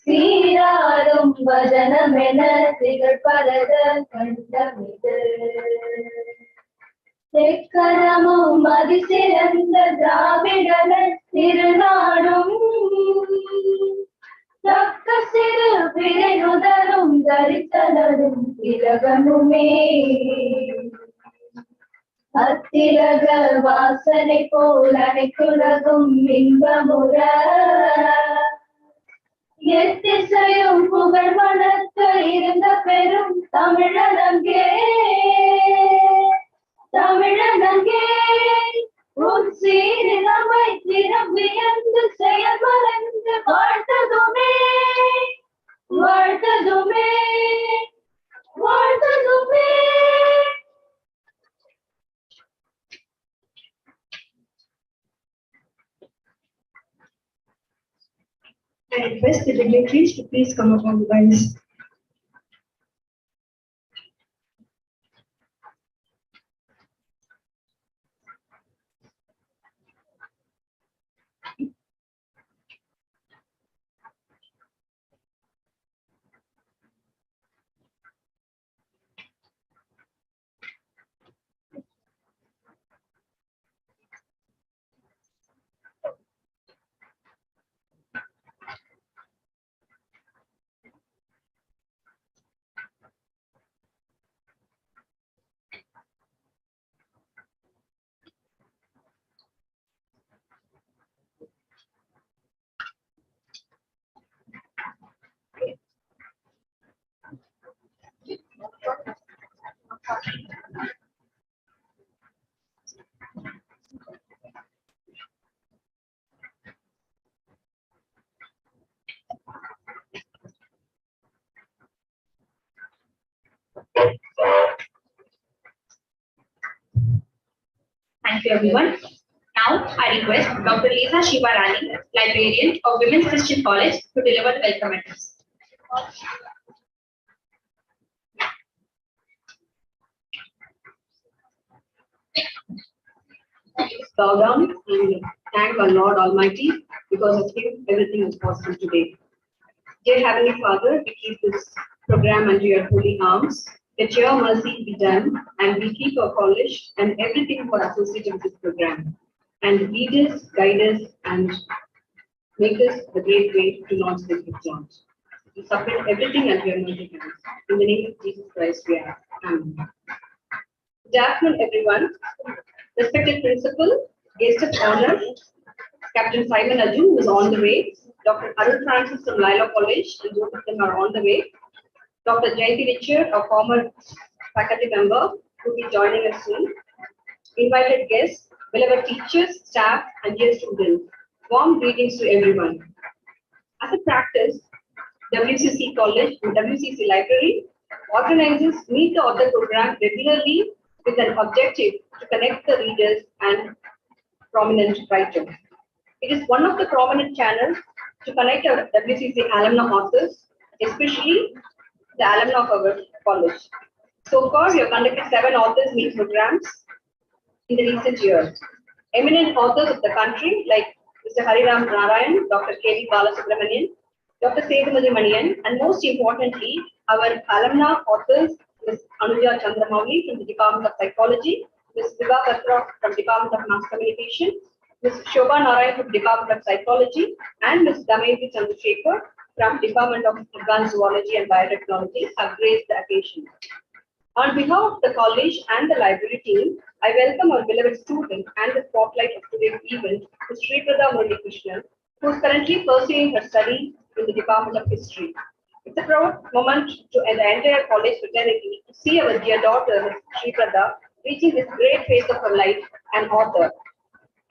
சீராரும் வதனமென திகழ்பரத கண்டமிது தெக்கரமும் அதிசிறந்த திராவிடன திருநாடும் தக்க சிறு பிறை நுதலும் தரித்தனரும் திலகனுமே அத்திலக வாசனை போல் அனைத்துலகும் இன்பமுற எத்திசையும் புகழ் வளர்க்க இருந்த பெரும் தமிழனங்கே தமிழனங்கே உன் சீரிழமை திரும்பியந்து செயல் மறந்து வாழ்த்ததுமே வாழ்த்ததுமே வாழ்த்ததுமே. I request the dignitaries to please come up on the dais. Thank you, everyone. Now, I request Dr. Lisa Shivarani, librarian of Women's Christian College, to deliver the welcome address. Bow down and thank our Lord Almighty, because of Him everything is possible today. Dear Heavenly Father, we keep this program under your holy arms. Let your mercy be done, and we keep our college and everything for associated with this program. And lead us, guide us, and make us the great way to launch this launch. We submit everything under your mighty hands. In the name of Jesus Christ, we ask. Amen. Good afternoon, everyone. Respected principal, guest of honor, Captain Simon Arjun, who is on the way. Dr. Arun Francis from Lila College, and both of them are on the way. Dr. Jayanti Richard, a former faculty member, who will be joining us soon. Invited guests, beloved teachers, staff, and dear students, warm greetings to everyone. As a practice, WCC College and WCC Library organizes Meet the Author program regularly with an objective to connect the readers and prominent writers. It is one of the prominent channels to connect our WCC alumni authors, especially the alumni of our college. So far, we have conducted 7 authors meet programs in the recent years. Eminent authors of the country like Mr. Hariram Narayan, Dr. K.V. Balasubramanian, Dr. Sedumadi Manian, and most importantly, our alumni authors, Ms. Anuja Chandramouli from the Department of Psychology, Ms. Vibha Katra from Department of Mass Communication, Ms. Shobha Narayan from Department of Psychology, and Ms. Damayanti Chandrasekhar from Department of Advanced Zoology and Biotechnology have graced the occasion. On behalf of the college and the library team, I welcome our beloved student and the spotlight of today's event, Ms. Sriprada Murali Krishnan, who is currently pursuing her studies in the Department of History. It's a proud moment to the entire college fraternity to see our dear daughter, Ms. Sriprada, reaching this great phase of her life, an author.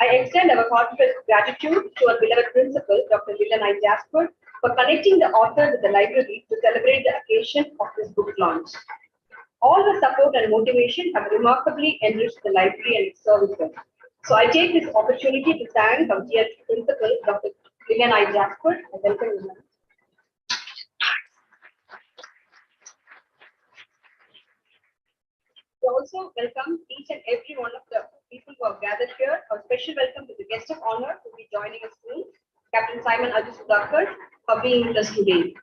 I extend our heartfelt gratitude to our beloved principal, Dr. Villan I. Jasper, for connecting the author with the library to celebrate the occasion of this book launch. All the support and motivation have remarkably enriched the library and its services. So I take this opportunity to thank our dear principal, Dr. Lillian I. Jasper. I welcome you, ma'am. We also welcome each and every one of the people who have gathered here. A special welcome to the guest of honor who will be joining us soon, Captain Simon Ajusudakar, for being with us today.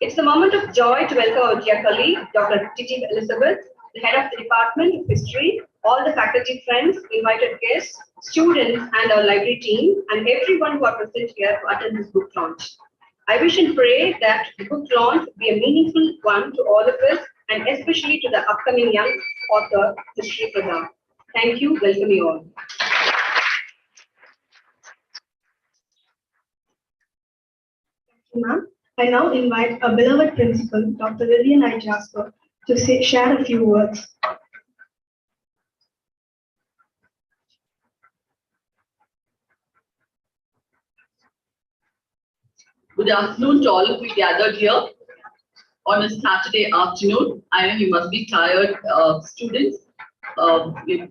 It's a moment of joy to welcome our dear colleague, Dr. Titi Elizabeth, the head of the Department of History, all the faculty friends, invited guests, students, and our library team, and everyone who are present here to attend this book launch. I wish and pray that the book launch will be a meaningful one to all of us, and especially to the upcoming young author, Sri Prada. Thank you. Welcome you all. Thank you, ma'am. I now invite our beloved principal, Dr. Lillian I. Jasper, to share a few words. Good afternoon to all of you gathered here on a Saturday afternoon. I know you must be tired, students. You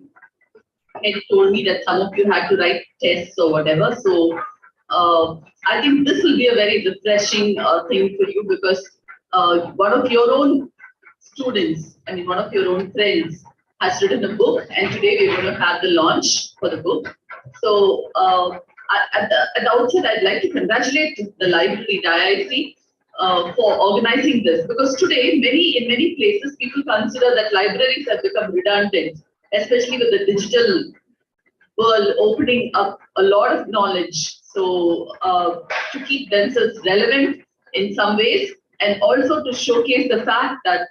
had told me that some of you had to write tests or whatever. So I think this will be a very refreshing thing for you because one of your own students, one of your own friends has written a book, and today we're going to have the launch for the book. So at the outset, I'd like to congratulate the library, the IIC, for organizing this, because today, in many places, people consider that libraries have become redundant, especially with the digital world opening up a lot of knowledge. So to keep themselves relevant in some ways, and also to showcase the fact that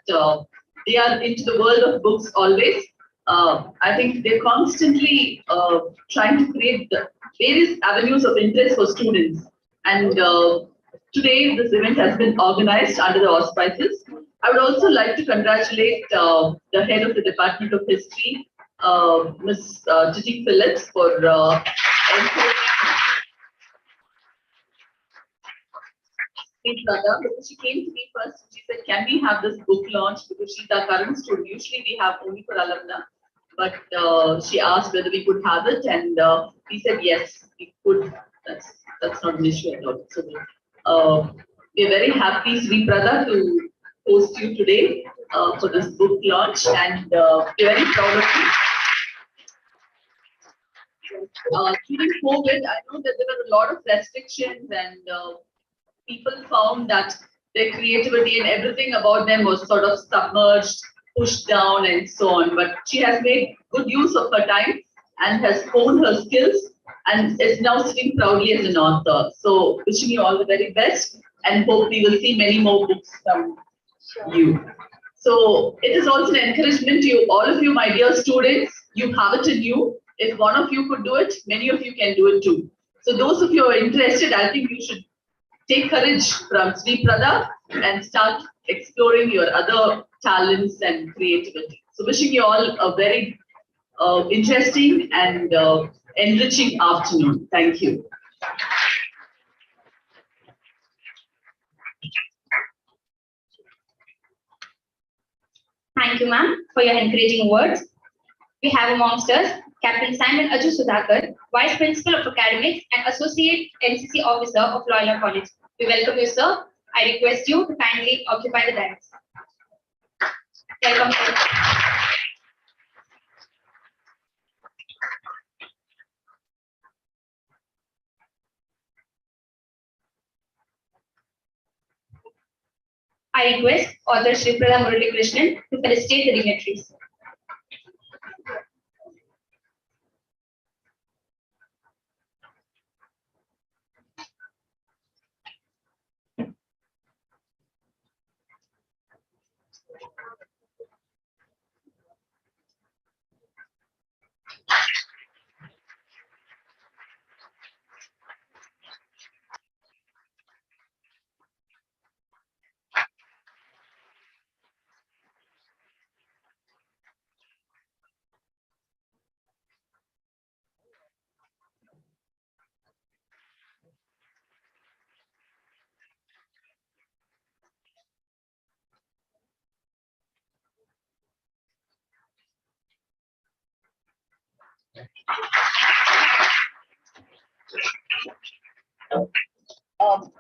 they are into the world of books always. I think they're constantly trying to create the various avenues of interest for students. And today, this event has been organized under the auspices. I would also like to congratulate the head of the Department of History, Ms. Titi Phillips, for encouraging Brother, because she came to me first. She said, "Can we have this book launch?" Because she's our current student. Usually we have only for alumni, but she asked whether we could have it, and we said yes, we could. That's not an issue at all. So we're very happy, Sri Prada, to host you today for this book launch, and we're very proud of you. During COVID, I know that there were a lot of restrictions, and people found that their creativity and everything about them was sort of submerged, pushed down, and so on. But she has made good use of her time and has honed her skills and is now sitting proudly as an author. So wishing you all the very best, and hope we will see many more books from you. So it is also an encouragement to you, all of you, my dear students. You have it in you. If one of you could do it, many of you can do it too. So those of you who are interested, I think you should take courage from Sri Prada and start exploring your other talents and creativity. So wishing you all a very interesting and enriching afternoon. Thank you. Thank you, ma'am, for your encouraging words. We have amongst us Captain Simon Ajusudakar, Vice Principal of Academics and Associate NCC Officer of Loyola College. We welcome you, sir. I request you to kindly occupy the dais. Welcome, sir. I request author Sri Prada Murali Krishnan to felicitate the dignitaries.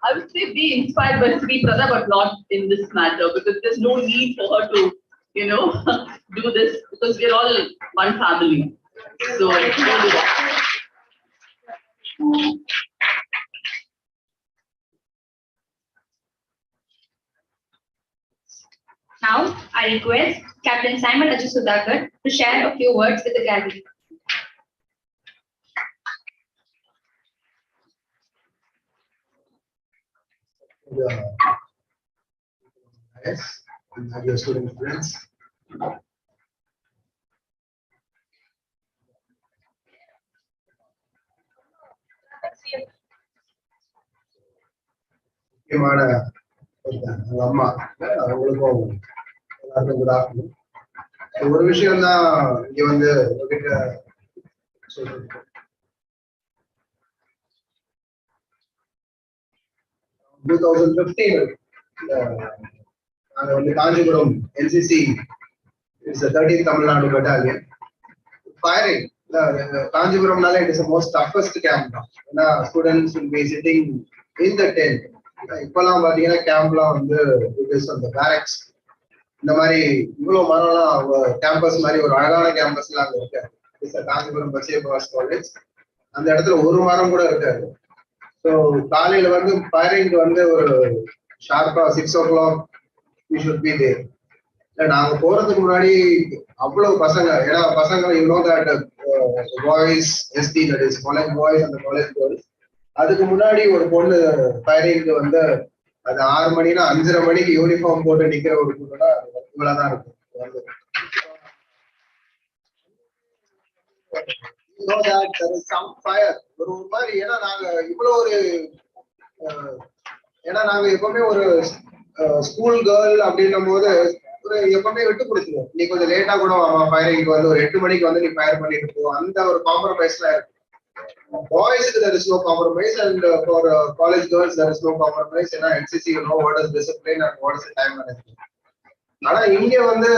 I would say be inspired by Sri Prada, but not in this matter, because there's no need for her to, do this, because we're all one family. So don't do that. Now, I request Captain Simon Ajusudakar to share a few words with the gathering. Yes, and your student friends. அம்மா அவங்களுக்கும் எல்லாருக்கும் good afternoon. ஒரு விஷயம் தான் இங்க வந்து உங்ககிட்ட சொல்றேன். 2015 நாங்க வந்து Kanchipuram NCC it's 13th Tamil Nadu battalion firing. காஞ்சிபுரம்னால it is most toughest camp தான். ஏன்னா students will be sitting in the tent. இப்பெல்லாம் பாத்தீங்கன்னா கேம்ப்லாம் வந்து இட் இஸ் அந்த பேரக்ஸ் இந்த மாதிரி இவ்வளவு மரம்லாம் அவங்க கேம்பஸ் மாதிரி ஒரு அழகான கேம்பஸ் எல்லாம் அங்க இருக்காது. காஞ்சிபுரம் பச்சையப்பாஸ் காலேஜ் அந்த இடத்துல ஒரு மரம் கூட இருக்காது. ஸோ காலையில வந்து ஃபயரிங் வந்து ஒரு ஷார்ப்பா 6 o'clock you should be there. நாங்க போறதுக்கு முன்னாடி அவ்வளவு பசங்க, ஏன்னா பசங்க பாய்ஸ் எஸ்டி தட் இஸ் காலேஜ் பாய்ஸ் அந்த காலேஜ் கேர்ள்ஸ். அதுக்கு முன்னாடி ஒரு பொண்ணு ஃபயரிங்க்கு வந்து அது 6 மணினா 5:30 மணிக்கு யூனிஃபார்ம் போட்டு நிக்கிற ஒரு பொண்ணுனா இவ்வளவுதான் இருக்கும். ஒரு மாதிரி ஏன்னா நாங்க இவ்வளவு ஒரு ஏன்னா நாங்க எப்பவுமே ஒரு ஸ்கூல் கேர்ள் அப்படின்னும் போது ஒரு எப்பவுமே விட்டு கொடுத்துருவோம். நீ கொஞ்சம் லேட்டா கூட ஃபயரிங் வந்து ஒரு 8 மணிக்கு வந்து நீ ஃபயர் பண்ணிட்டு போ, அந்த ஒரு காம்ப்ரமைஸ்லாம் இருக்கு. பாய்ஸ்க்கு there is no compromise and for college girls there is no compromise. ஏன்னா NCC you know what is discipline and what is the time management. ஆனா இங்க வந்து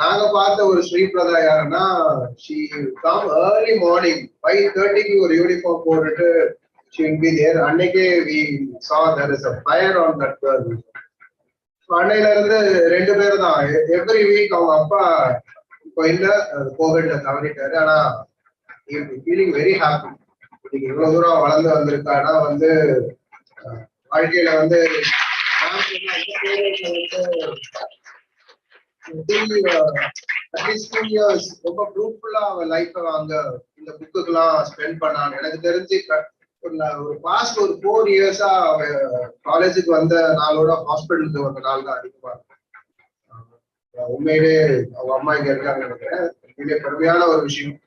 நாங்க பார்த்த ஒரு ஸ்ரீ பிரதா யாருன்னா she come early morning 5:30க்கு ஒரு யூனிஃபார்ம் போட்டுட்டு she will be there. அன்னைக்கே we saw there is a fire on that girl. அன்னையில இருந்து 2 பேர் தான் எவ்ரி வீக். அவங்க அப்பா இப்போ இல்ல கோவிட்ல தவறிட்டாரு. ஆனா ஃபீலிங் வெரி ஹாப்பி. இன்னைக்கு இவ்வளவு தூரம் வளர்ந்து வந்திருக்கானா வந்து வாழ்க்கையில வந்து அட்லீஸ்ட் 2 years ரொம்ப ப்ரூஃபுல்லா அவன் லைஃப் அங்க இந்த புக்குக்கெல்லாம் ஸ்பெண்ட் பண்ணான்னு எனக்கு தெரிஞ்சு. ஒரு பாஸ்ட் ஒரு 4 years அவன் காலேஜுக்கு வந்த நாளோட ஹாஸ்பிட்டலுக்கு வந்த நாள் தான் அதிகமா. உண்மையிலே அவங்க அம்மா இங்க இருக்காங்க நினைக்கிறேன். இது பெருமையான ஒரு விஷயம்.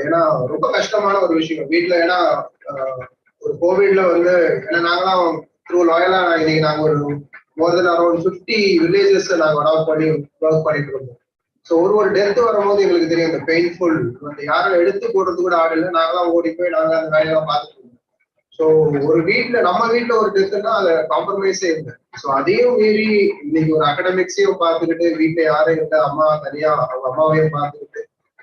ஏன்னா ரொம்ப கஷ்டமான ஒரு விஷயம் வீட்டுல. ஏன்னா ஒரு கோவிட்ல வந்து ஏன்னா நாங்களாம் த்ரூ லாயலா இன்னைக்கு நாங்க ஒரு மோர் தென் அரௌண்ட் 50 வில்லேஜஸ் நாங்க அடாப்ட் பண்ணி ஒர்க் பண்ணிட்டு இருந்தோம். ஸோ ஒரு டெத் வரும்போது எங்களுக்கு தெரியும் அந்த பெயின்ஃபுல். யாரும் எடுத்து போடுறது கூட ஆடு இல்லை. நாங்களாம் ஓடி போய் நாங்க அந்த வேலையெல்லாம் பார்த்துட்டு இருந்தோம். ஸோ ஒரு வீட்டுல நம்ம வீட்டுல ஒரு டெத்துன்னா அதை காம்ப்ரமைஸே இல்லை. ஸோ அதையும் மீறி இன்னைக்கு ஒரு அகடமிக்ஸையும் பார்த்துக்கிட்டு வீட்டுல யாரும் இல்லை, அம்மா தனியா அவங்க அம்மாவையும் பார்த்துக்கிட்டு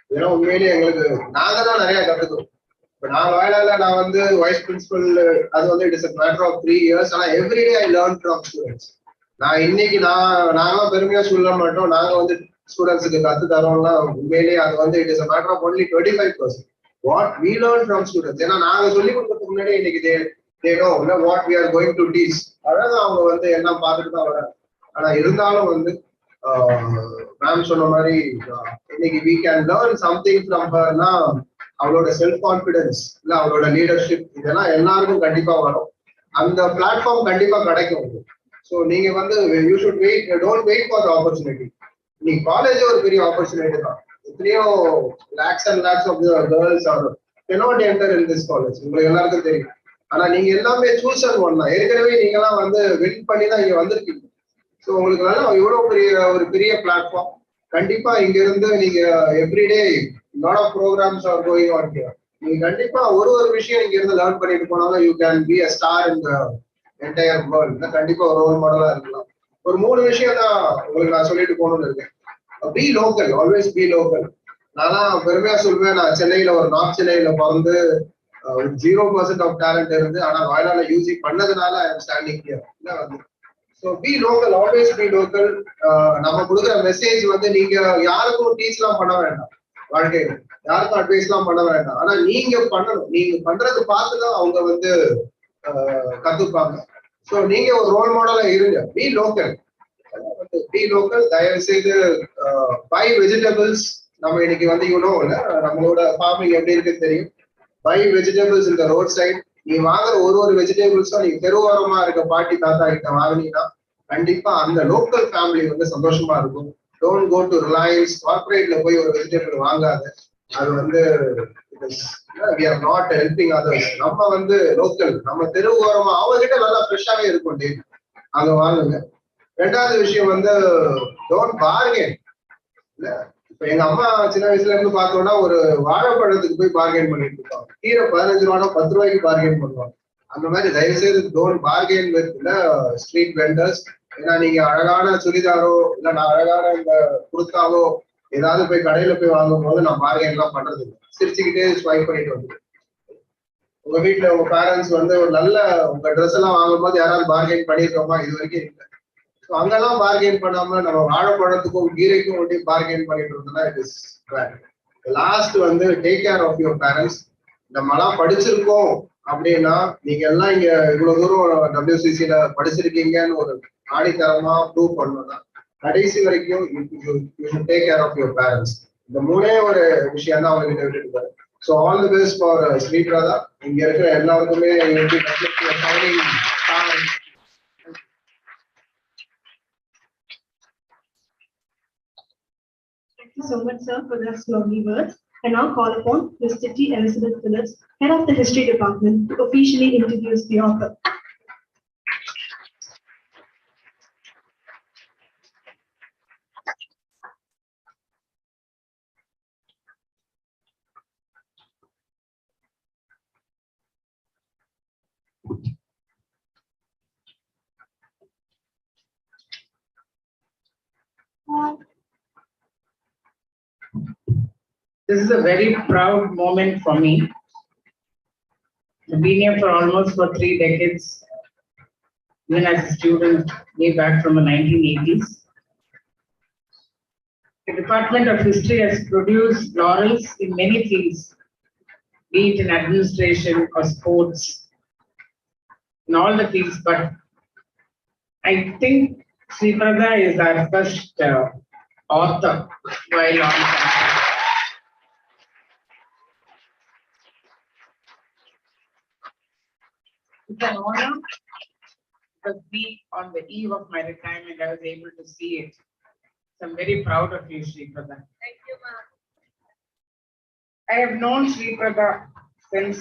இதெல்லாம் உண்மையிலேயே எங்களுக்கு நாங்க தான் நிறைய கத்துக்கிறோம். இப்ப நான் வேலையில நான் வந்து வைஸ் பிரின்சிபல். அது வந்து it is matter of 3 years. ஆனா everyday I learn from students. நான் இன்னைக்கு நாங்களாம் பெருமையா சொல்ல மாட்டோம் நாங்க வந்து ஸ்டூடெண்ட்ஸுக்கு கத்து தரோம்னா உண்மையிலேயே அது வந்து it is matter of only 25% what we learn from students. ஏன்னா நாங்க சொல்லி கொடுக்கறதுக்கு முன்னாடி இன்னைக்கு தேனோ இல்ல what we are going to teach அதாவது அவங்க வந்து எல்லாம் பார்த்துட்டு தான் வராங்க. ஆனா இருந்தாலும் வந்து மேம் சொன்ன மாதிரி இன்னைக்கு we can learn something from her னா அவளோட செல்ஃப் கான்பிடன்ஸ் இல்ல அவளோட லீடர்ஷிப் இதெல்லாம் எல்லாருக்கும் கண்டிப்பா வரும். அந்த பிளாட்ஃபார்ம் கண்டிப்பா கிடைக்கும். ஸோ நீங்க வந்து you should wait, don't wait for the opportunity. நீங்க காலேஜ் ஒரு பெரிய ஆப்பர்ச்சுனிட்டி தான். எத்தனையோ lakhs and lakhs of girls are cannot enter in this college. உங்களுக்கு எல்லாருக்கும் தெரியும். ஆனா நீங்க எல்லாமே சூஸ் அண்ட் ஒன் தான். ஏற்கனவே நீங்க எல்லாம் வந்து வின் பண்ணி தான் இங்க வந்திருக்கீங்க. ஸோ உங்களுக்கு நல்லா எவ்வளவு ஒரு பெரிய பிளாட்ஃபார்ம். கண்டிப்பா இங்க இருந்து நீங்க everyday lot of programs are going on here. நீங்க கண்டிப்பா ஒரு விஷயம் இங்க இருந்து லேர்ன் பண்ணிட்டு போனாலும் you can be a star in the entire world. கண்டிப்பா ஒரு ரோல் மாடலா இருக்கலாம். ஒரு 3 விஷயம் தான் உங்களுக்கு நான் சொல்லிட்டு போகணும்னு இருக்கேன். Be local, always be local. நான் பெருமையா சொல்வேன். நான் சென்னையில ஒரு நார்த் சென்னையில பிறந்து 0% of talent இருந்து ஆனா வாயிலால யூஸ் பண்ணதுனால I am standing here. So be local, always be local. நம்ம கொடுக்குற மெசேஜ் வந்து நீங்க யாருக்கும் டீச்லாம் பண்ண வேண்டாம், வாழ்க்கையில யாருக்கும் அட்வைஸ்லாம் பண்ண வேண்டாம். ஆனா நீங்க பண்ணணும், நீங்க பண்றது பார்த்துதான் அவங்க வந்து கத்துப்பாங்க. ஸோ நீங்க ஒரு ரோல் மாடலா இருங்க. Be local, be local. தயவு செய்து பை வெஜிடபிள்ஸ். நம்ம இன்னைக்கு வந்து இல்ல நம்மளோட ஃபார்மிங் எப்படி இருக்குன்னு தெரியும். பை வெஜிடபிள்ஸ் இந்த ரோட் சைட். நீ வாங்குற ஒரு வெஜிடபிள்ஸும் நீங்க தெருவோரமா இருக்க பாட்டி தாத்தா கிட்ட வாங்கினீங்கன்னா கண்டிப்பா அந்த லோக்கல் ஃபேமிலி வந்து சந்தோஷமா இருக்கும். டோன்ட் கோ டு ரிலையன்ஸ் கார்பரேட்ல போய் ஒரு வெஜிடபிள் வாங்காத. அது வந்து we are not helping others. நம்ம வந்து லோக்கல், நம்ம தெரு ஓரமா அவங்க கிட்ட நல்லா ஃப்ரெஷ்ஷாவே இருக்கும் டெய்லி, அங்க வாங்குங்க. ரெண்டாவது விஷயம் வந்து டோன்ட் பார்கெயின். இல்ல இப்ப எங்க அம்மா சின்ன வயசுல இருந்து பார்த்தோம்னா ஒரு வாழைப்பழத்துக்கு போய் பார்கெயின் பண்ணிட்டு இருப்பாங்க. கீரை 15 ரூபானா 10 ரூபாய்க்கு பார்கெயின் பண்ணுவாங்க. அந்த மாதிரி தயவு செய்து don't bargain with street vendors. ஏன்னா நீங்க அழகான சுடிதாரோ இல்ல நான் அழகான இந்த குர்தாவோ ஏதாவது போய் கடையில போய் வாங்கும் போது நான் பார்கெயின் எல்லாம் பண்றது இல்லை, சிரிச்சுக்கிட்டே ஸ்வைப் பண்ணிட்டு வந்துடுவேன். உங்க வீட்டுல உங்க பேரண்ட்ஸ் வந்து ஒரு நல்ல உங்க ட்ரெஸ் எல்லாம் வாங்கும் போது யாராவது பார்கெயின் பண்ணிருக்கோமா? இது வரைக்கும் இல்லை. அங்கெல்லாம் பார்கெயின் பண்ணாம நம்ம வாழைப்பழத்துக்கும் கீரைக்கும் ஒட்டி பார்கெயின் பண்ணிட்டு இருந்தோம்னா இட் இஸ் பேட். லாஸ்ட் வந்து take care of your parents. நம்மலாம் படிச்சிருக்கோம் அப்படின்னா நீங்க எல்லாம் இங்க இவ்வளவு தூரம் WCCல படிச்சிருக்கீங்கன்னு ஒரு ஆணித்தரமா ப்ரூவ் பண்ணணும்னா கடைசி வரைக்கும் take care of your parents. இந்த மூணே ஒரு விஷயம் தான் அவங்க கிட்ட விட்டுட்டு போறேன். So all the best for Sri Pratha. இங்க இருக்கிற எல்லாருக்குமே Thank you so much, sir, for those lovely words. I now call upon Mr. T. Elizabeth Phillips, Head of the History Department, to officially introduce the author. This is a very proud moment for me. I've been here for almost 3 decades, even as a student way back from the 1980s. The Department of History has produced laurels in many fields, be it in administration or sports, in all the fields, but I think Sri Prada is our first author while on campus. It's an honor to be on the eve of my retirement. I was able to see it. So I'm very proud of you, Sri Prada. Thank you, ma'am. I have known Sri Prada since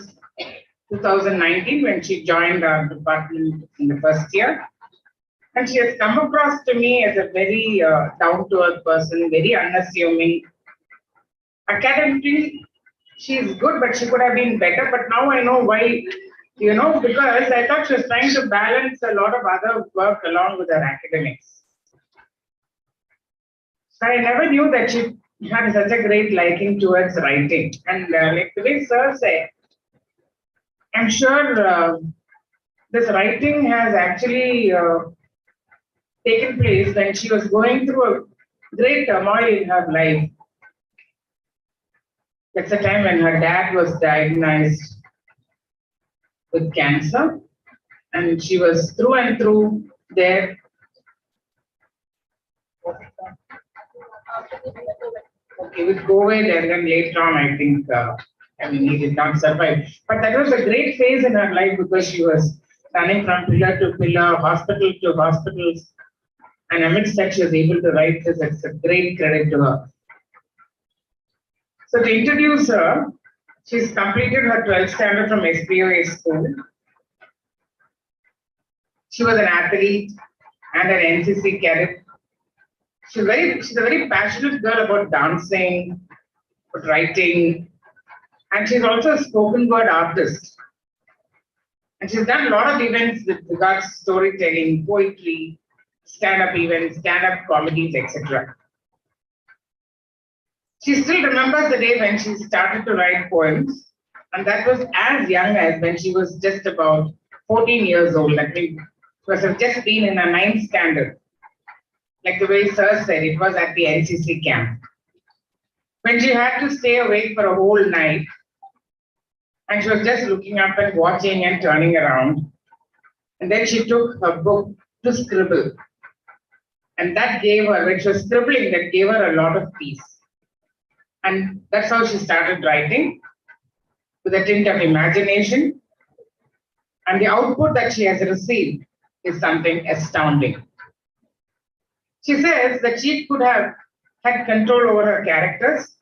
2019 when she joined our department in the first year. And she has come across to me as a very down-to-earth person, very unassuming. Academically, she is good, but she could have been better. But now I know why, because I thought she was trying to balance a lot of other work along with her academics. So I never knew that she had such a great liking towards writing. And like the way Sir said, I'm sure this writing has actually taken place when she was going through a great turmoil in her life. That's the time when her dad was diagnosed with cancer, and she was through and through there. Okay, with COVID, and then later on, I think, he did not survive. But that was a great phase in her life because she was running from pillar to pillar, hospital to hospitals. And amidst that, she was able to write this. It's a great credit to her. So to introduce her, she's completed her 12th standard from SPOA school. She was an athlete and an NCC cadet. She's a very passionate girl about dancing, about writing, and she's also a spoken word artist. And she's done a lot of events with regards to storytelling, poetry, stand-up events, stand-up comedies, etc. She still remembers the day when she started to write poems. And that was as young as when she was just about 14 years old. That means she must have just been in her 9th standard. Like the way Sir said, it was at the NCC camp. When she had to stay awake for a whole night, and she was just looking up and watching and turning around. And then she took her book to scribble. And that gave her, when she was scribbling, that gave her a lot of peace. And that's how she started writing, with a tint of imagination. And the output that she has received is something astounding. She says that she could have had control over her characters,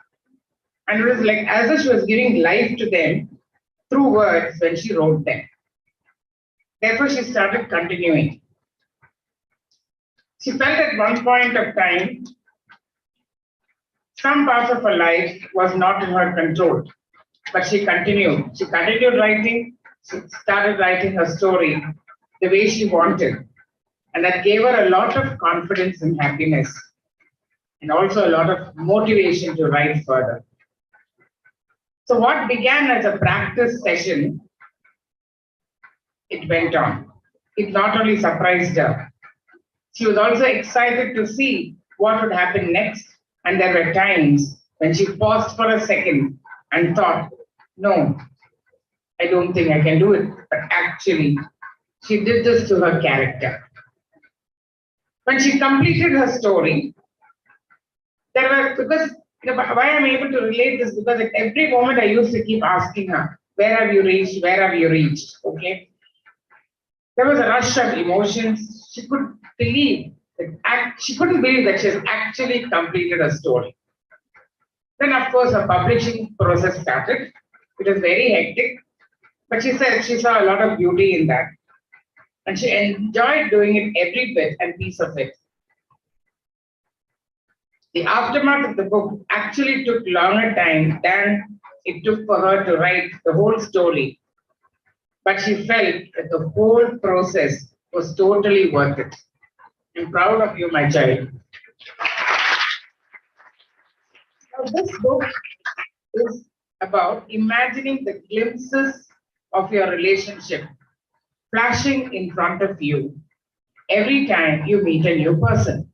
and it was like as if she was giving life to them through words when she wrote them. Therefore, she started continuing. She felt at one point of time, some parts of her life was not in her control, but she continued. She continued writing. She started writing her story the way she wanted. And that gave her a lot of confidence and happiness, and also a lot of motivation to write further. So what began as a practice session, it went on. It not only surprised her, she was also excited to see what would happen next. And there were times when she paused for a second and thought, no, I don't think I can do it. But actually, she did this to her character. When she completed her story, there were, because why I'm able to relate this, because at every moment I used to keep asking her, where have you reached? Where have you reached? Okay. There was a rush of emotions. She couldn't believe that she has actually completed a story. Then, of course, her publishing process started. It was very hectic, but she said she saw a lot of beauty in that. And she enjoyed doing it every bit and piece of it. The aftermath of the book actually took longer time than it took for her to write the whole story. But she felt that the whole process was totally worth it. I'm proud of you, my child. Now, this book is about imagining the glimpses of your relationship flashing in front of you every time you meet a new person.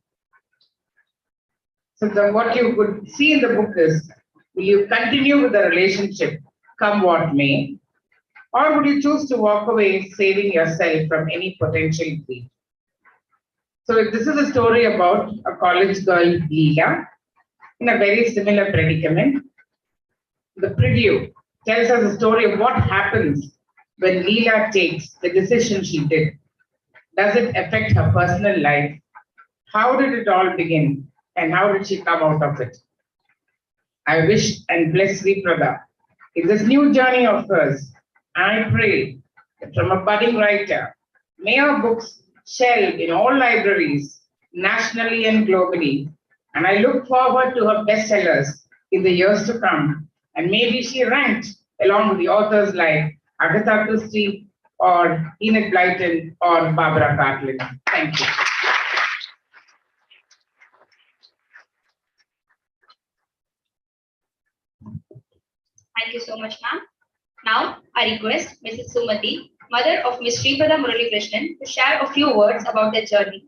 So what you could see in the book is, will you continue with the relationship come what may, or would you choose to walk away saving yourself from any potential grief? So this is a story about a college girl, Leela, in a very similar predicament. The preview tells us a story of what happens when Leela takes the decision she did. Does it affect her personal life? How did it all begin? And how did she come out of it? I wish and bless Viprada in this new journey of hers. I pray that from a budding writer, may her books shelve in all libraries, nationally and globally. And I look forward to her bestsellers in the years to come. And maybe she ranked along with the authors like Agatha Christie or Enid Blyton or Barbara Cartlett. Thank you. Thank you so much, ma'am. Now, I request Mrs. Sumati, mother of Ms. Sripada Murali Krishnan, to share a few words about their journey.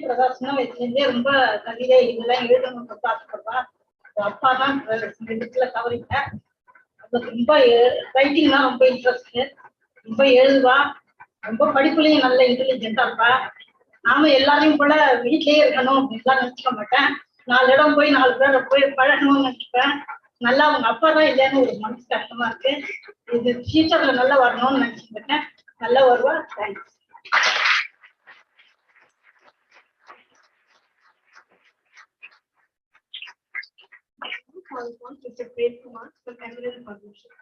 பிரகாஷ்னா வச்சிருந்தே ரொம்ப கவிதை இதெல்லாம் எழுதணும்னு ஆசைப்படுவா. அப்பா தான் இதுல தவறிங்க. அதுக்கு ரொம்ப ரைட்டிங்லாம் ரொம்ப இன்ட்ரெஸ்ட், ரொம்ப எழுதுவா, ரொம்ப படிப்புலையும் நல்ல இன்டெலிஜென்டா இருப்பா. நாம எல்லாரையும் போல வீட்லயே இருக்கணும் அப்படின்லாம் நினைச்சுக்க மாட்டேன். 4 இடம் போய் 4 பேரை போய் பழகணும்னு நினைச்சுப்பேன். நல்லா அவங்க அப்பா தான் இல்லைன்னு ஒரு மனசு கஷ்டமா இருக்கு. இது ஃபியூச்சர்ல நல்லா வரணும்னு நினைச்சுக்கிட்டேன். நல்லா வருவா. Thanks. Mr. Prem Kumar from Emerald Publishing.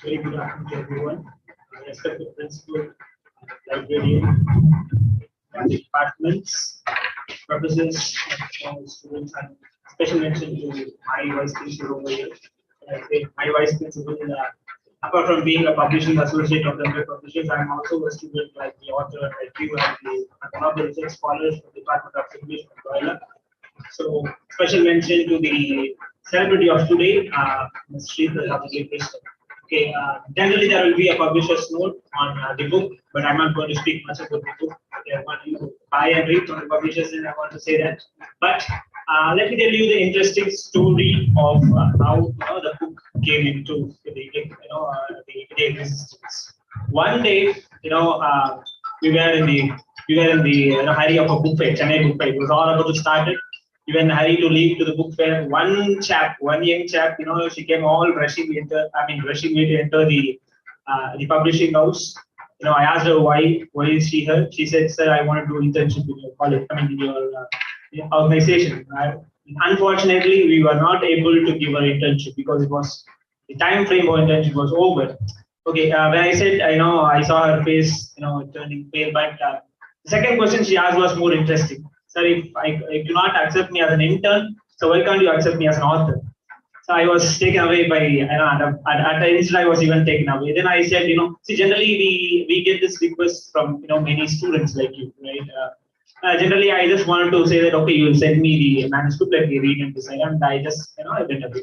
Very good afternoon to everyone. I respect the principal, librarian, the departments, professors, students, and special mention to my vice principal over here. My vice principal, apart from being a publishing associate of the publishers, I'm also a student like the author, like you, and one of the research scholars from the Department of English from Loyola. So, special mention to the celebrity of today, Ms. Shrita. Okay, generally there will be a publisher's note on the book, but I'm not going to speak much about the book. Okay, I want you to buy and read from the publishers, and I want to say that. But let me tell you the interesting story of how the book came into the existence. One day, we were in the hurry of a book fair, Chennai book fair. It was all about to start it. We were in a hurry to leave to the book fair. One young chap, she came all rushing me to enter the publishing house. I asked her why is she here? She said, "Sir, I want to do internship in your college, in your organization." Unfortunately, we were not able to give her internship because it was the time frame for internship was over. Okay, when I said, I saw her face, turning pale, but the second question she asked was more interesting. Sir, if you not accept me as an intern, so why can't you accept me as an author? So I was taken away by, at the instant I was even taken away. Then I said, see, generally we get this request from, many students like you, right? Generally, I just wanted to say that, okay, you will send me the manuscript, let me read and decide, and I just, I went away.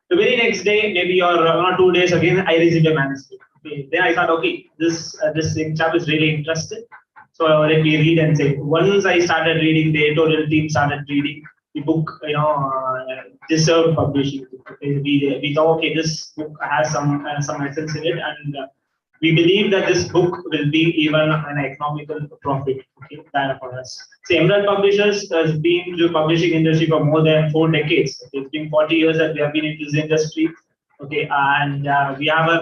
The very next day, maybe or 2 days again, I received a manuscript. Okay, then I thought, okay, this chap is really interested. So let me read and say. Once I started reading, the editorial team started reading the book. Deserved publishing. Okay, we thought, okay, this book has some essence in it, and we believe that this book will be even an economical profit. Okay, for us. So Emerald Publishers has been into publishing industry for more than 4 decades. Okay, it's been 40 years that we have been into this industry. Okay, and we have a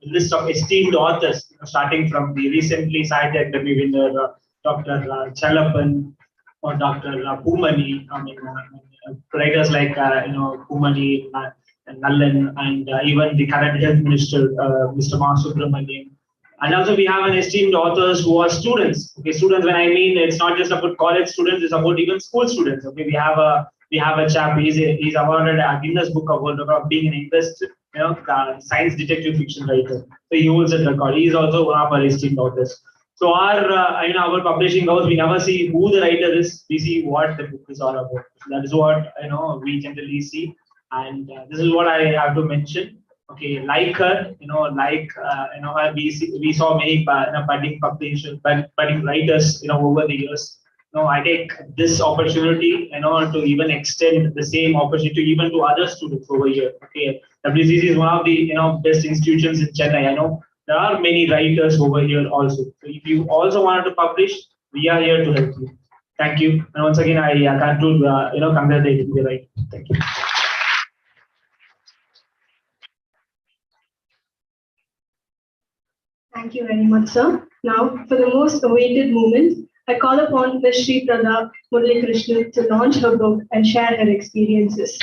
list of esteemed authors, starting from the recently Sahitya Academy winner Dr. Chalapan or Dr. Pumani. Writers like Pumani and Nallan, and even the current health minister, Mr. Ma Subramanian. And also we have an esteemed authors who are students. Okay, students, when I mean it's not just about college students, it's about even school students. Okay, we have a chap. He's awarded a Guinness Book Award of being an science detective fiction writer. So he holds that record. He is also one of our esteemed authors. So our publishing house, we never see who the writer is. We see what the book is all about. That is what we generally see, and this is what I have to mention. Okay, like her, we saw many budding writers, over the years. I take this opportunity, to even extend the same opportunity even to other students over here. Okay, WCC is one of the best institutions in Chennai. I know there are many writers over here also. So if you also wanted to publish, we are here to help you. Thank you. And once again, I conclude, congratulating the writer. Thank you. Thank you very much, sir. Now, for the most awaited moment, I call upon Ms. Sri Prada Murali Krishnan to launch her book and share her experiences.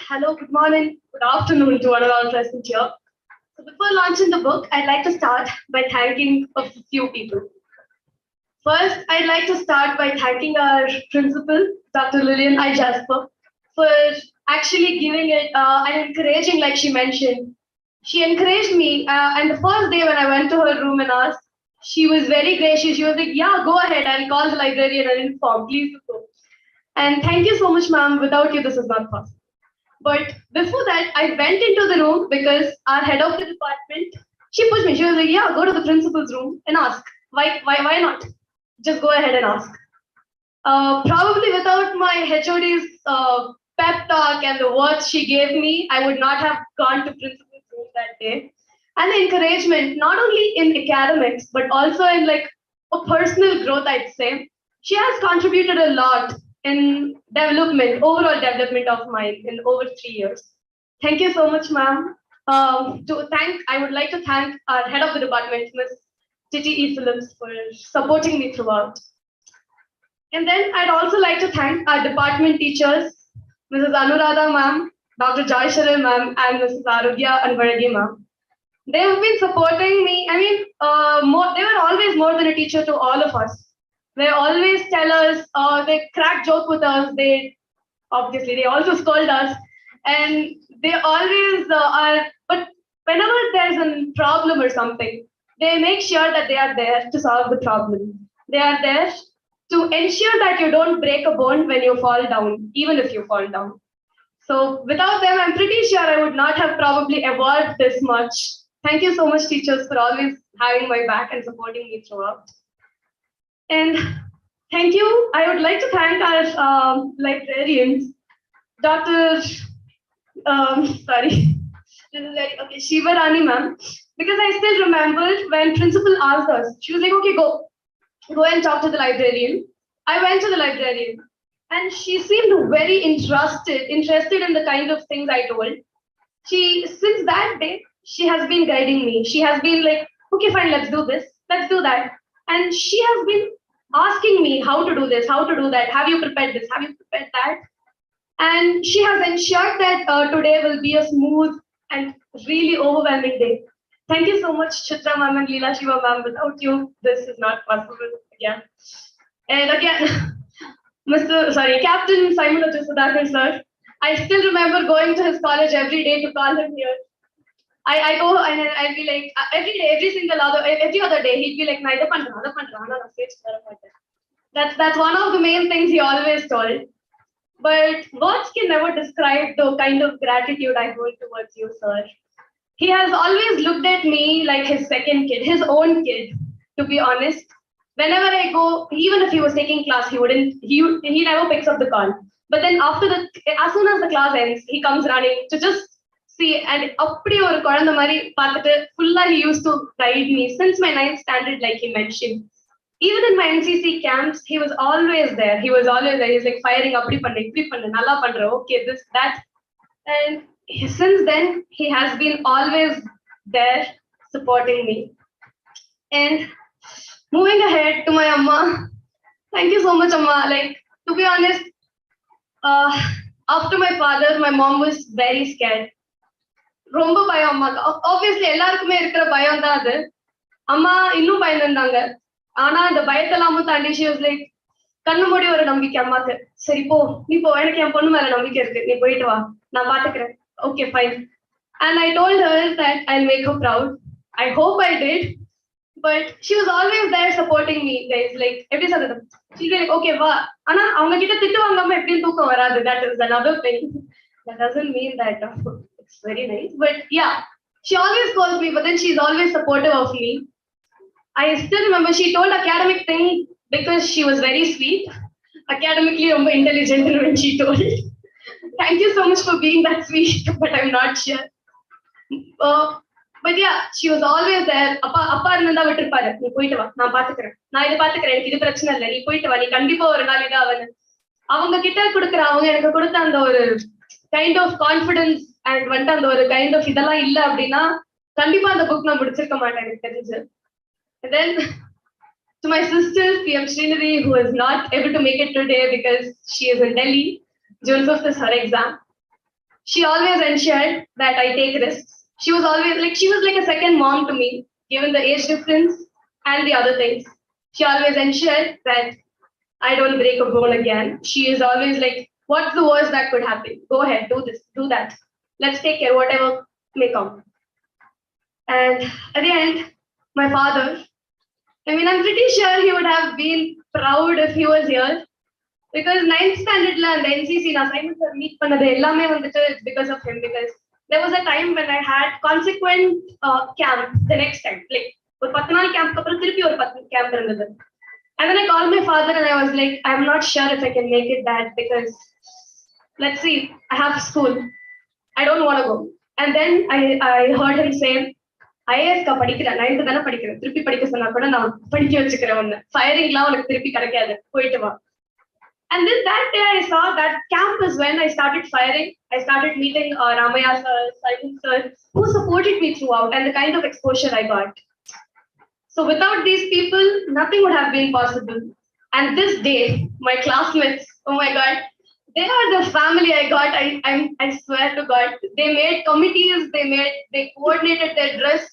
Hello, good morning, good afternoon to one of our present here. So before launching the book, I'd like to start by thanking a few people. First, I'd like to start by thanking our principal, Dr. Lillian I. Jasper, for actually giving it and encouraging, like she mentioned. She encouraged me, and the first day when I went to her room and asked, she was very gracious. She was like, yeah, go ahead. I'll call the librarian and inform. Please go. And thank you so much, ma'am. Without you, this is not possible. But before that, I went into the room because our head of the department, she pushed me. She was like, yeah, go to the principal's room and ask. Why not? Just go ahead and ask. Probably without my HOD's pep talk and the words she gave me, I would not have gone to principal's room that day. And the encouragement, not only in academics, but also in like a personal growth, I'd say. She has contributed a lot in overall development of mine in over 3 years. Thank you so much, ma'am. I would like to thank our head of the department, Ms. Titi E. Phillips, for supporting me throughout. And then I'd also like to thank our department teachers, Mrs. Anuradha ma'am, Dr. Joy Sharil ma'am, and Mrs. Arogya Anvaragi ma'am. They have been supporting me. I mean, they were always more than a teacher to all of us. They always tell us, they crack joke with us. They also scold us, and they always are. But whenever there's a problem or something, they make sure that they are there to solve the problem. They are there to ensure that you don't break a bone when you fall down, even if you fall down. So without them, I'm pretty sure I would not have probably evolved this much. Thank you so much, teachers, for always having my back and supporting me throughout. And thank you. I would like to thank our librarians, Dr. Sorry, this is very okay, Shiva Rani ma'am, because I still remember when principal asked us, she was like, okay, go and talk to the librarian. I went to the librarian, and she seemed very interested in the kind of things I told. Since that day, she has been guiding me. She has been like, okay, fine, let's do this, let's do that. And she has been asking me how to do this, how to do that. Have you prepared this? Have you prepared that? And she has ensured that today will be a smooth and really overwhelming day. Thank you so much, Chitra ma'am and Leela Shiva ma'am. Without you, this is not possible again. And again, Captain Simon Sudhakar sir. I still remember going to his college every day to call him here. I go and I'd be like, every day, every other day, he'd be like, that's one of the main things he always told. But words can never describe the kind of gratitude I hold towards you, sir. He has always looked at me like his second kid, his own kid, to be honest. Whenever I go, even if he was taking class, he never picks up the call. But then as soon as the class ends, he comes running to just see, and he used to guide me since my 9th standard, like he mentioned. Even in my NCC camps, he was always there. He was always there. He's like firing up, okay, this, that. And since then, he has been always there supporting me. And moving ahead to my Amma, thank you so much, Amma. Like, to be honest, after my father, my mom was very scared. ரொம்ப பயம் அம்மாக்கு. Obviously எல்லாருக்குமே இருக்கிற பயம் தான் அது. அம்மா இன்னும் பயந்துட்டாங்க. ஆனா அந்த பயத்தெல்லாமும் தாண்டி she was like, கண்ணு மூடி ஒரு நம்பிக்கை அம்மாக்கு. சரி போ, நீ போ, எனக்கு என் பொண்ணு மேல நம்பிக்கை இருக்கு, நீ போயிட்டு வா, நான் பாத்துக்கிறேன். Okay, fine. And I told her that I'll make her proud. I hope I did. But she was always there supporting me, guys. Like, எப்படி சொல்றது? She'll be like, okay, வா. ஆனா அவங்க கிட்ட திட்டு வாங்காம எப்படியும் தூக்கம் வராது. That is another thing. That doesn't mean that it's very nice. But yeah, she always calls me, but then she's always supportive of me. I still remember she told academic thing because she was very sweet. Academically, intelligent when she told. Thank you so much for being that sweet, but I'm not sure. But yeah, she was always there. அப்பா இருந்தா விட்டுருப்பாரு, நீ போயிட்டு வா, நான் பாத்துக்கிறேன், நான் இது பாத்துக்கிறேன், எனக்கு இது பிரச்சனை இல்லை, நீ போயிட்டு வா, நீ கண்டிப்பா ஒரு நாள் இது அவனு. அவங்க கிட்ட அவங்க எனக்கு கொடுத்த அந்த ஒரு கைண்ட் ஆஃப் கான்ஃபிடன்ஸ் அண்ட் வந்துட்டு அந்த ஒரு கைண்ட் ஆஃப் இதெல்லாம் இல்ல அப்படின்னா கண்டிப்பா அந்த புக் நான் முடிச்சிருக்க மாட்டேன், எனக்கு தெரிஞ்சு. And then to my sister, PM Srinidhi, who is not able to make it today because she is in Delhi, June 5th is her exam. She always ensured that I take risks. She was like a second mom to me, given the age difference and the other things. She always ensured that I don't break a bone again. She is always like, what's the worst that could happen? Go ahead, do this, do that. Let's take care, whatever may come. And at the end, my father, I mean, I'm pretty sure he would have been proud if he was here. Because 9th standard la and NCC na Simon sir meet pannadhu ellame vandittu it's because of him. Because there was a time when I had consequent camp the next time. Like, ஒரு 10 நாள் camp அப்புறம் திருப்பி ஒரு 10 camp இருந்தது. And then I called my father and I was like, I'm not sure if I can make it that because let's see, I have school. I don't want to go. And then I heard him say, IAS ka படிக்கிறேன், 9th தான படிக்கிறேன், திருப்பி படிக்க சொன்னா கூட நான் படிக்க வச்சுக்கிறேன் உன்னை, ஃபயரிங்லாம் உனக்கு திருப்பி கிடைக்காது, போயிட்டு வா. And then that day I saw that camp is when I started firing. I started meeting Ramaya sir, Simon sir, who supported me throughout and the kind of exposure I got. So without these people, nothing would have been possible. And this day, my classmates, oh my God, they are the family I got. I swear to God, they made committees, they coordinated their dress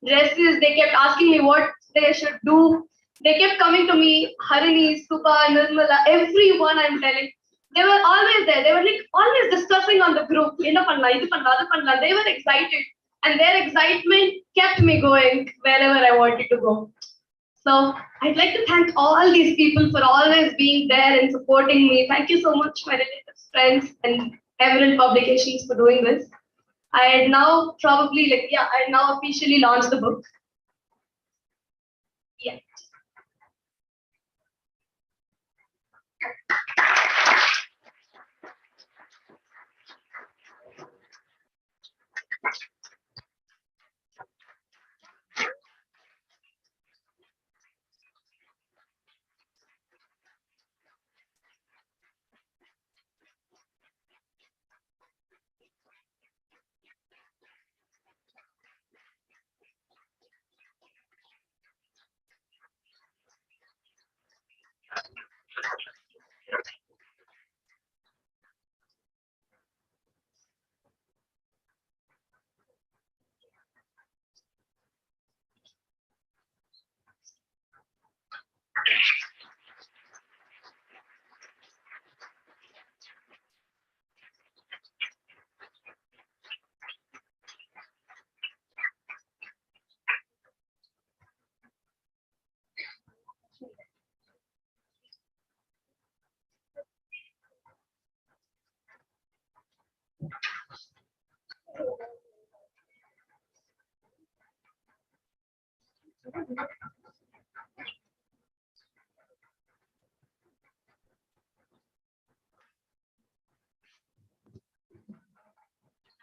dresses. They kept asking me what they should do. They kept coming to me, Harini, Supa, Nirmala, everyone I'm telling. They were always there. They were like always discussing on the group. Enna panna, idu panna, adu panna. They were excited. And their excitement kept me going wherever I wanted to go. So I'd like to thank all these people for always being there and supporting me. Thank you so much, my relatives, friends, and Emerald Publications for doing this. I had now probably I now officially launched the book. Yeah.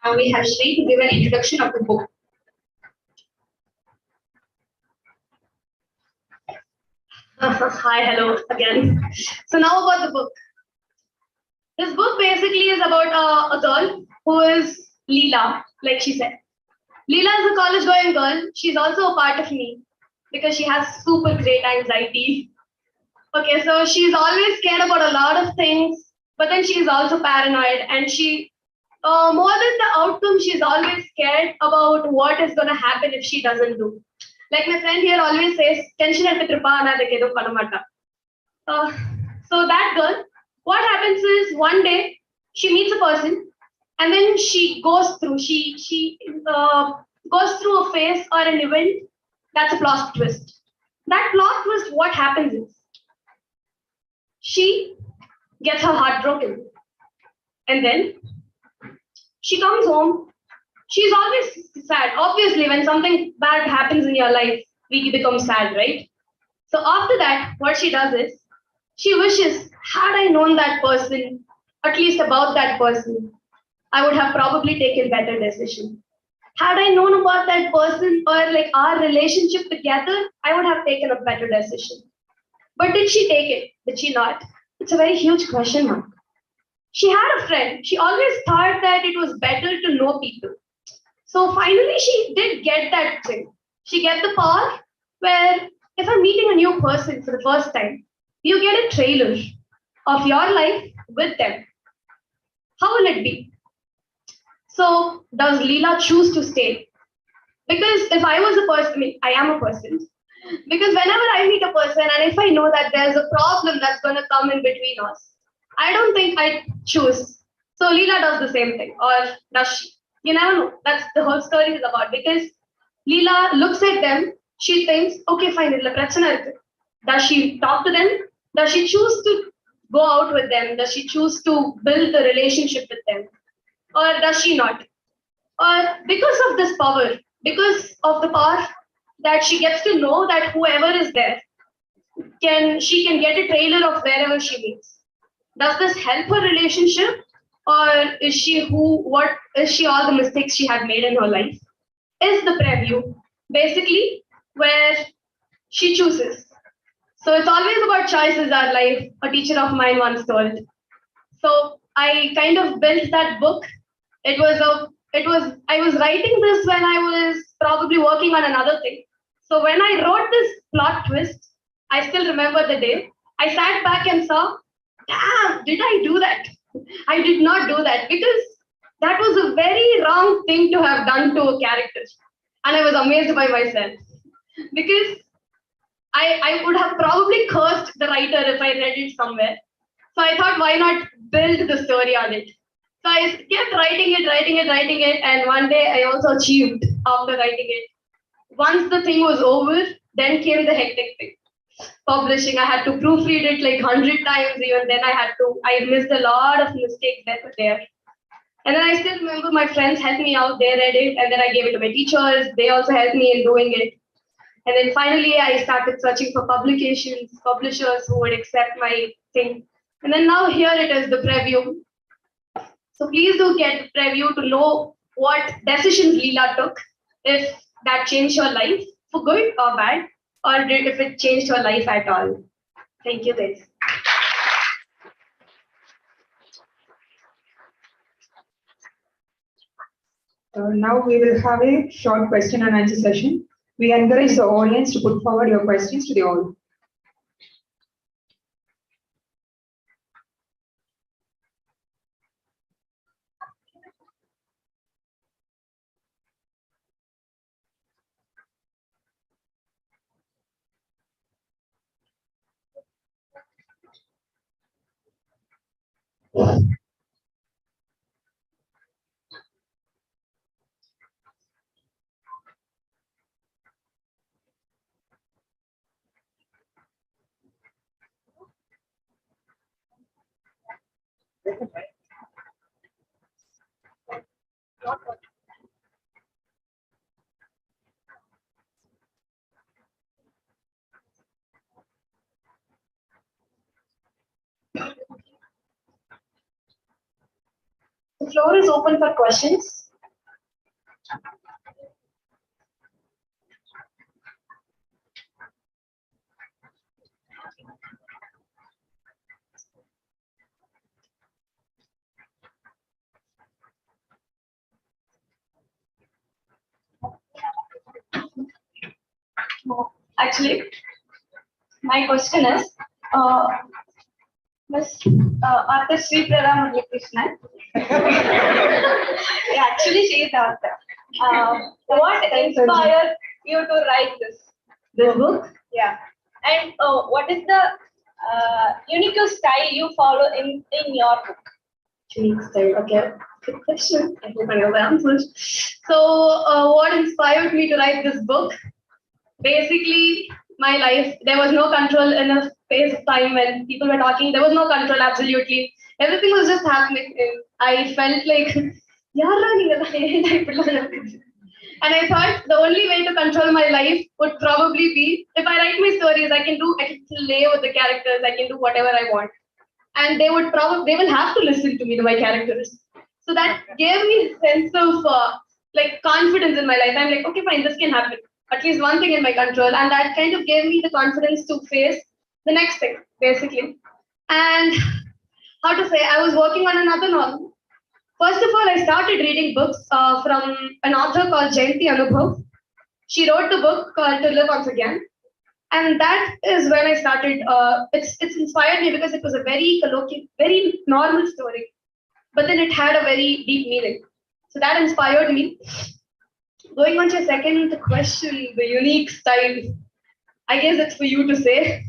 Now we have Shri to give an introduction of the book. Hi, hello again. So now about the book. This book basically is about a girl who is Leela, like she said. Leela is a college-going girl. She's also a part of me because she has super great anxiety. Okay, so she's always scared about a lot of things, but then she's also paranoid, and she, more than the outcome, she's always scared about what is going to happen if she doesn't do. Like my friend here always says, tension at the tripa. So that girl, what happens is one day she meets a person, and then she goes through goes through a phase or an event that's a plot twist. That plot twist, what happens is she gets her heart broken, and then she comes home. She's always sad. Obviously, when something bad happens in your life, we become sad, right? So after that, what she does is she wishes, had I known that person, at least about that person, I would have probably taken better decision. Had I known about that person or like our relationship together, I would have taken a better decision. But did she take it? Did she not? It's a very huge question mark. She had a friend. She always thought that it was better to know people. So finally, she did get that thing. She get the power where if I'm meeting a new person for the first time, you get a trailer of your life with them. How will it be? So does Leela choose to stay? Because if I was a person, I am a person. Because whenever I meet a person and if I know that there's a problem that's going to come in between us, I don't think I choose. So Leela does the same thing. Or does she? You never know. That's the whole story is about. Because Leela looks at them, she thinks, okay, fine, does she talk to them? Does she choose to go out with them? Does she choose to build the relationship with them? Or does she not? Or because of this power, because of the power that she gets to know that whoever is there, she can get a trailer of wherever she meets. Does this help her relationship? Or is she all the mistakes she had made in her life? Is the preview basically where she chooses. So it's always about choices, our life, a teacher of mine once told. So I kind of built that book. I was writing this when I was probably working on another thing. So when I wrote this plot twist, I still remember the day. I sat back and saw, damn, did I do that? I did not do that because that was a very wrong thing to have done to a character. and I was amazed by myself because I would have probably cursed the writer if I read it somewhere. So I thought, why not build the story on it? So I kept writing it, and one day I also achieved after writing it. Once the thing was over, then came the hectic thing. Publishing, I had to proofread it like 100 times. Even then, I missed a lot of mistakes that were there. And then I still remember my friends helped me out. They read it, and then I gave it to my teachers. They also helped me in doing it. And then finally, I started searching for publications, publishers who would accept my thing. And then now here it is, the preview. So please do get the preview to know what decisions Leela took, if that changed her life for good or bad, or if it changed her life at all. Thank you, guys. Now we will have a short question and answer session. We encourage the audience to put forward your questions to the audience. The floor is open for questions. Actually, my question is, Miss Arthur Sri Prada Krishnan. Yeah, actually, she is Arthur. What inspired you to write this book? Yeah. And what is the unique style you follow in your book? Unique style, okay. Good question. I hope I know the answers. So, what inspired me to write this book? Basically, my life, there was no control in a space of time when people were talking. There was no control, absolutely. Everything was just happening. I felt like, and I thought the only way to control my life would probably be if I write my stories, I can play with the characters, I can do whatever I want. And they will have to listen to me, to my characters. So that gave me a sense of like confidence in my life. I'm like, okay, fine, this can happen. At least one thing in my control. And that kind of gave me the confidence to face the next thing, basically. And how to say, I was working on another novel. First of all, I started reading books from an author called Jayanti Anubhav. She wrote the book called To Live Once Again. And that is when I started, it's inspired me because it was a very colloquial, very normal story. But then it had a very deep meaning. So that inspired me. Going on to your second question, the unique style. I guess it's for you to say.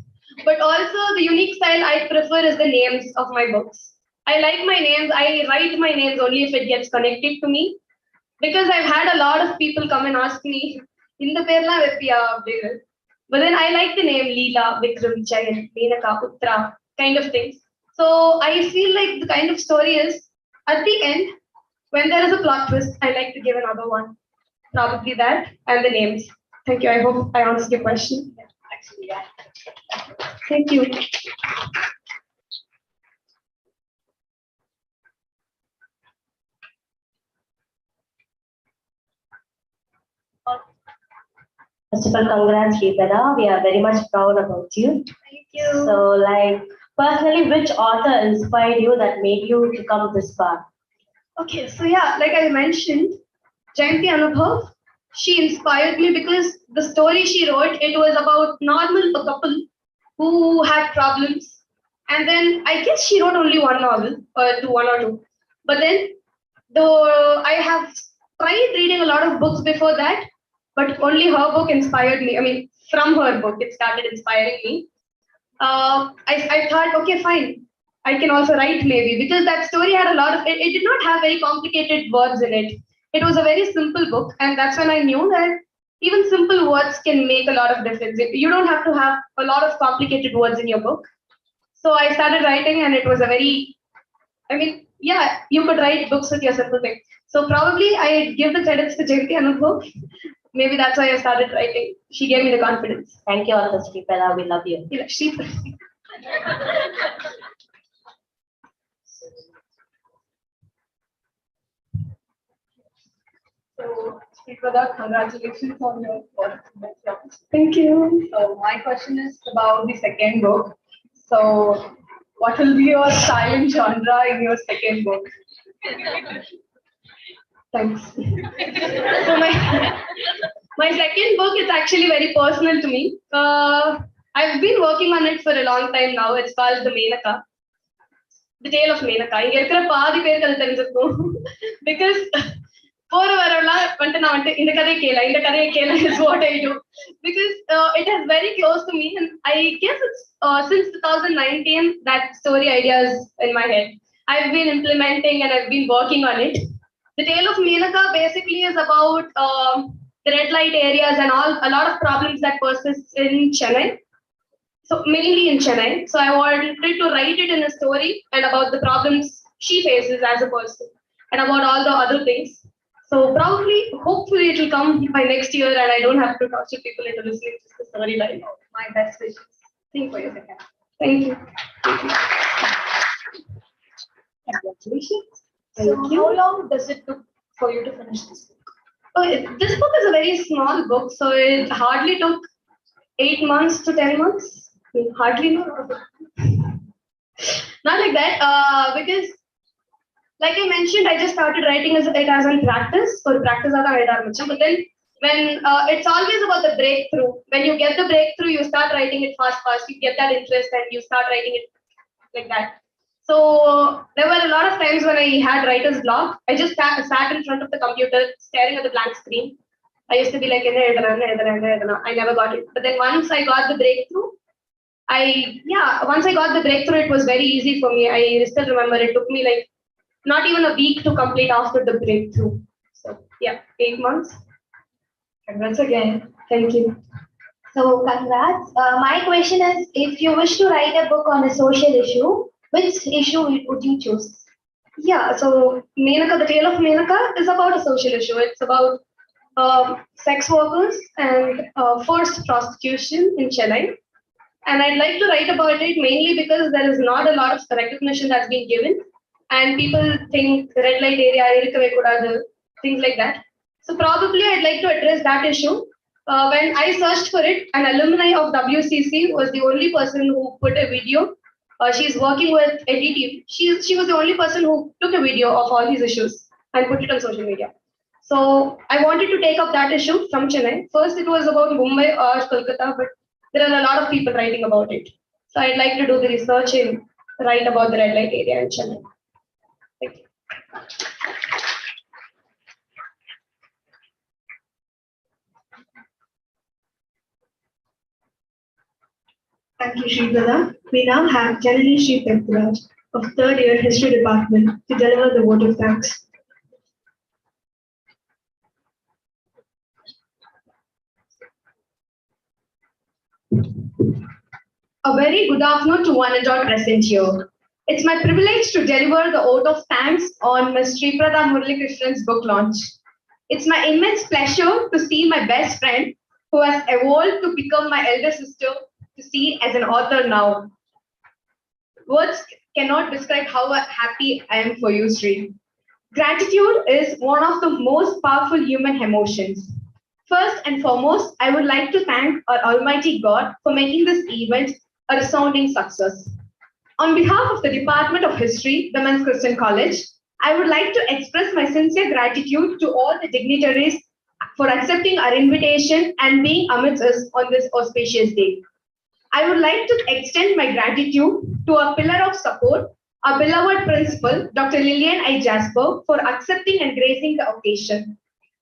But also the unique style I prefer is the names of my books. I like my names. I write my names only if it gets connected to me. Because I've had a lot of people come and ask me, in the perla vepiya. But then I like the name Leela, Vikram, Jayan, Meenaka, Uttra, kind of things. So I feel like the kind of story is, at the end, when there is a plot twist, I like to give another one. Probably that and the names. Thank you. I hope I answered your question. Actually, yeah. Thank you. First of all, congrats, Sripada. We are very much proud about you. Thank you. So, personally, which author inspired you that made you to come this far? Okay, so yeah, like I mentioned, Jayanti Anubhav, she inspired me because the story she wrote, it was about a couple who had problems. And then I guess she wrote only one novel, one or two. But then I have tried reading a lot of books before that, but only her book inspired me. I mean, from her book, it started inspiring me. I thought, okay, fine, I can also write maybe, because that story had a lot of, it did not have very complicated words in it. It was a very simple book, and that's when I knew that even simple words can make a lot of difference. You don't have to have a lot of complicated words in your book. So I started writing, and it was a very, I mean, yeah, you could write books with your simple thing. So probably I give the credits to Jayati Anupho. Maybe that's why I started writing. She gave me the confidence. Thank you, Author Sripada. We love you. Yeah, So, Sripada, congratulations on your work. Thank you. So, my question is about the second book. So, what will be your silent genre in your second book? Thanks. So my second book is actually very personal to me. I've been working on it for a long time now. It's called The Meenaka. The Tale of Meenaka. இங்க இருக்கிற பாதி பேருக்கு அது தெரிஞ்சிருக்கும். Because போற வரலாம் வந்துட்டு நான் வந்துட்டு இந்த கதையை கேள is what I do. Because it is very close to me, and I guess it's since 2019 that story idea is in my head. I've been implementing and I've been working on it. The Tale of Meenaka basically is about the red light areas and a lot of problems that persist in Chennai. So mainly in Chennai. So I wanted to write it in a story and about the problems she faces as a person and about all the other things. So probably, hopefully it will come by next year and I don't have to torture people into listening to the storyline. My best wishes. Think for your second. Thank you. Congratulations. So How long does it took for you to finish this book? This book is a very small book, so it hardly took 8 months to 10 months. Hardly, no. Not like that, because like I mentioned, I just started writing it as in practice, but then when it's always about the breakthrough. When you get the breakthrough, you start writing it fast, you get that interest and you start writing it like that. So there were a lot of times when I had writer's block. I just sat in front of the computer, staring at the blank screen. I used to be like, I never got it. But then once I got the breakthrough, it was very easy for me. I still remember it took me like not even a week to complete after the breakthrough. So yeah, 8 months. Congrats again. Thank you. So congrats. My question is, if you wish to write a book on a social issue, which issue would you choose? Yeah, so Meenaka, the Tale of Meenaka is about a social issue. It's about sex workers and forced prostitution in Chennai. And I'd like to write about it mainly because there is not a lot of recognition that's been given. And people think red light area, things like that. So probably I'd like to address that issue. When I searched for it, an alumni of WCC was the only person who put a video. She's working with editing. She was the only person who took a video of all these issues and put it on social media. So I wanted to take up that issue from Chennai. First, it was about Mumbai or Kolkata, but there are a lot of people writing about it. So I'd like to do the research and write about the red light area in Chennai. Thank you. Thank you, Sripada. We now have Janani Sri Pethraj of 3rd year History Department to deliver the vote of thanks. A very good afternoon to one and all present here. It's my privilege to deliver the vote of thanks on Ms. Sripada Muralykrishnan's book launch. It's my immense pleasure to see my best friend, who has evolved to become my elder sister, to see as an author now. Words cannot describe how happy I am for you, Sri. Gratitude is one of the most powerful human emotions. First and foremost, I would like to thank our Almighty God for making this event a resounding success. On behalf of the Department of History, Women's Christian College, I would like to express my sincere gratitude to all the dignitaries for accepting our invitation and being amidst us on this auspicious day. I would like to extend my gratitude to our pillar of support, our beloved principal, Dr. Lillian I. Jasper, for accepting and gracing the occasion.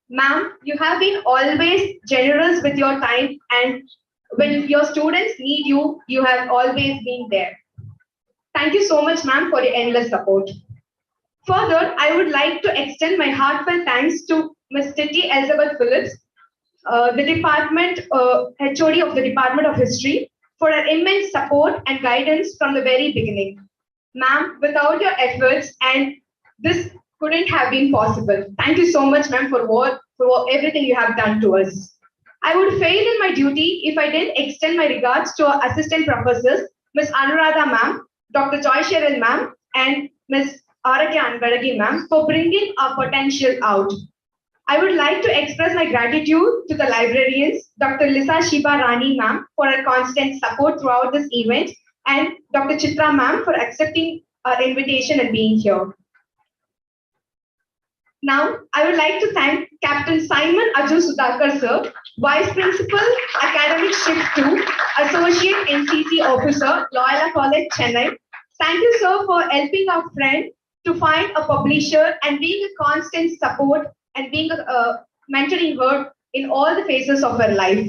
Ma'am, you have been always generous with your time, and when your students need you, you have always been there. Thank you so much, ma'am, for your endless support. Further, I would like to extend my heartfelt thanks to Ms. Titi Elizabeth Phillips, the department HOD of the Department of History, for her immense support and guidance from the very beginning. Ma'am, without your efforts, and this couldn't have been possible. Thank you so much, ma'am, for everything you have done to us. I would fail in my duty if I didn't extend my regards to our assistant professors, Ms. Anuradha ma'am, Dr. Joy Cheryl ma'am, and Ms. Aragya Anbaragi ma'am for bringing our potential out. I would like to express my gratitude to the librarians, Dr. Lisa Shiba Rani ma'am for her constant support throughout this event, and Dr. Chitra ma'am for accepting our invitation and being here. Now, I would like to thank Captain Simon Aju Sudhakar sir, Vice Principal, Academic Shift 2, Associate NCC Officer, Loyola College, Chennai. Thank you, sir, for helping our friend to find a publisher and being a constant support and being mentoring her in all the phases of her life.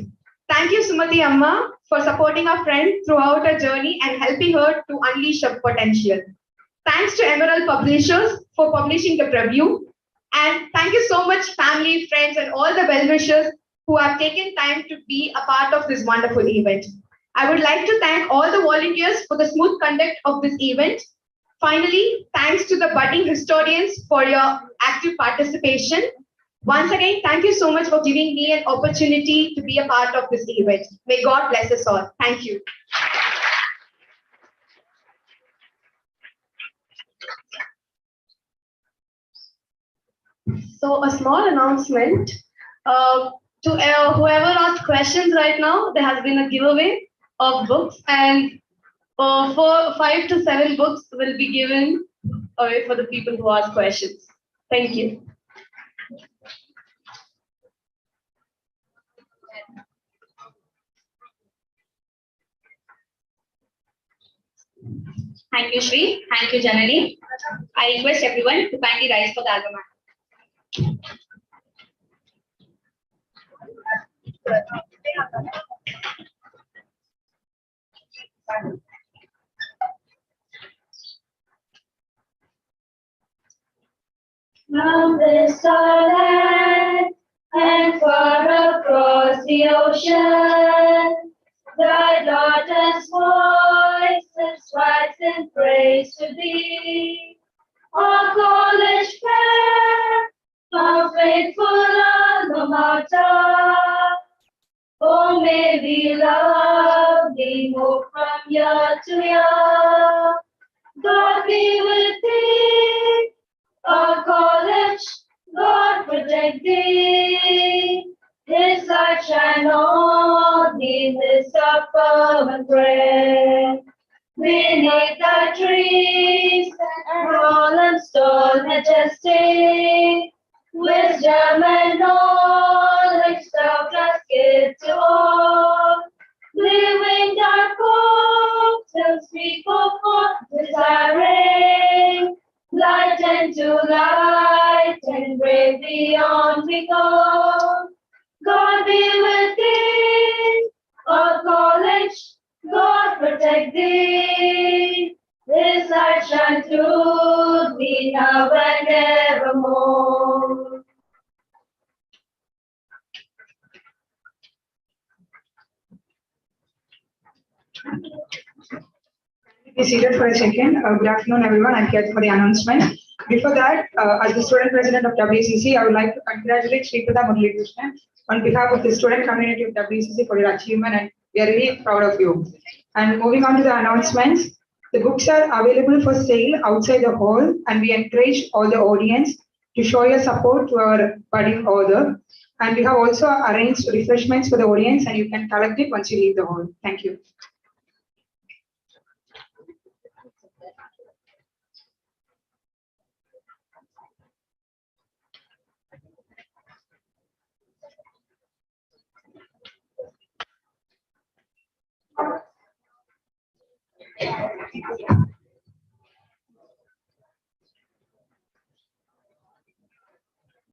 Thank you, Sumati Amma, for supporting our friend throughout her journey and helping her to unleash her potential. Thanks to Emerald Publishers for publishing the preview. And thank you so much, family, friends, and all the well-wishers who have taken time to be a part of this wonderful event. I would like to thank all the volunteers for the smooth conduct of this event. Finally, thanks to the budding historians for your active participation. Once again, thank you so much for giving me an opportunity to be a part of this event. May God bless us all. Thank you. So a small announcement. To whoever asked questions right now, there has been a giveaway of books, and 5 to 7 books will be given away for the people who ask questions. Thank you. Thank you, Shri. Thank you, Janani. I request everyone to kindly rise for the album. From this our land and far across the ocean, thy daughter's voice rise in praise to thee. Our college fair, our faithful alma mater. Oh, may we love thee more from year to year. God be with thee, our college, God protect thee. His light shine on thee, this our fervent prayer. Beneath thy trees and columns tall majestic, wisdom and knowledge thou dost give to all. Leaving dark portals we go forth desiring, light into light and brave beyond we go. God be with thee, our college, God protect thee. His light shine through thee now and evermore. Be seated for a second. Good afternoon, everyone. I'm here for the announcement. Before that, as the student president of WCC, I would like to congratulate Sripada Muralikrishnan on behalf of the student community of WCC for your achievement, and we are really proud of you. And moving on to the announcements, the books are available for sale outside the hall, and we encourage all the audience to show your support to our budding author. And we have also arranged refreshments for the audience, and you can collect it once you leave the hall. Thank you.